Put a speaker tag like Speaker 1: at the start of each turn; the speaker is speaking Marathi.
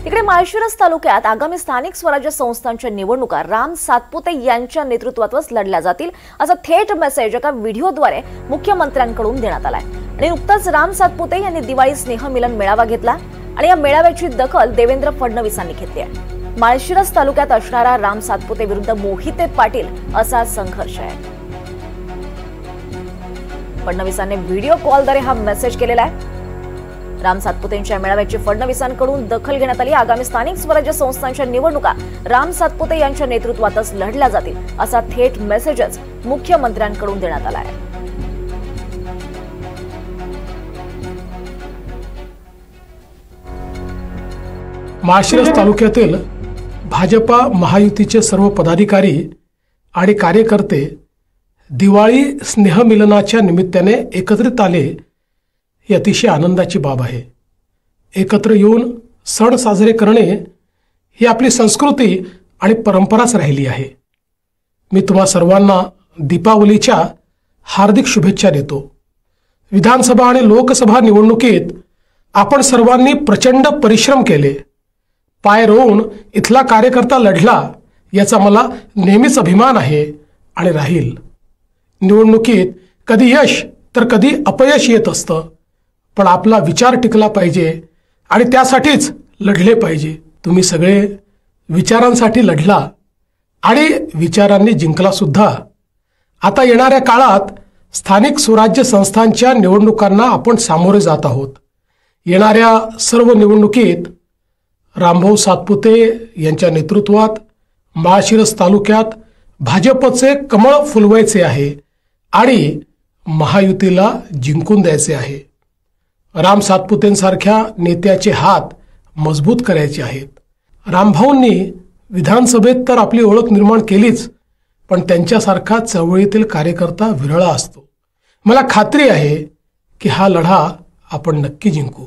Speaker 1: तिकडे माळशिरस तालुक्यात आगामी स्थानिक स्वराज्य संस्थांच्या निवडणुका राम सातपुते यांच्या नेतृत्वातच लढल्या जातील असा थेट मेसेज एका व्हिडिओद्वारे मुख्यमंत्र्यांकडून देण्यात आलाय। आणि नुकताच राम सातपुते यांनी दिवाळी स्नेहमिलन मेळावा घेतला आणि या मेळाव्याची दखल देवेंद्र फडणवीसांनी घेतली आहे। माळशिरस तालुक्यात असणारा राम सातपुते विरुद्ध मोहिते पाटील असा संघर्ष आहे। फडणवीसांनी व्हिडिओ कॉलद्वारे हा मेसेज केलेला आहे। राम सातपुतेंच्या मेळाव्याची फडणवीसांकडून दखल घेण्यात आली। आगामी स्थानिक स्वराज्य संस्थांच्या निवडणुका राम सातपुते यांच्या नेतृत्वातच लढल्या जातील असा थेट मेसेजच मुख्यमंत्र्यांकडून देण्यात आला आहे।
Speaker 2: माळशिरस तालुक्यातील भाजपा महायुतीचे सर्व पदाधिकारी आणि कार्यकर्ते दिवाळी स्नेहमिलनाच्या निमित्ताने एकत्रित आले ही अतिशय आनंदाची बाब आहे। एकत्र येऊन सण साजरे करणे ही आपली संस्कृती आणि परंपराच राहिली आहे। मी तुम्हा सर्वांना दीपावलीच्या हार्दिक शुभेच्छा देतो। विधानसभा आणि लोकसभा निवडणुकीत आपण सर्वांनी प्रचंड परिश्रम केले, पाय रोवून इथला कार्यकर्ता लढला याचा मला नेहमीच अभिमान आहे आणि राहील। निवडणुकीत कधी यश तर कधी अपयश येत असतं, पण आपला विचार टिकला पाहिजे आणि त्यासाठीच लढले पाहिजे। तुम्ही सगळे विचारांसाठी लढला आणि विचारांनी जिंकला सुद्धा। आता येणाऱ्या काळात स्थानिक स्वराज्य संस्थांच्या निवडणुकांना आपण सामोरे जात आहोत। येणाऱ्या सर्व निवडणुकीत रामभाऊ सातपुते यांच्या नेतृत्वात माळशिरस तालुक्यात भाजपचे कमळ फुलवायचे आहे आणि महायुतीला जिंकून द्यायचे आहे। राम सातपुतेंसारख्या नेत्याचे हात मजबूत करायचे आहेत। रामभाऊंनी विधानसभेत तर आपली ओळख निर्माण केलीच, पण त्यांच्यासारखा चळवळीतील कार्यकर्ता विरळा असतो। मला खात्री आहे की हा लढा आपण नक्की जिंकू।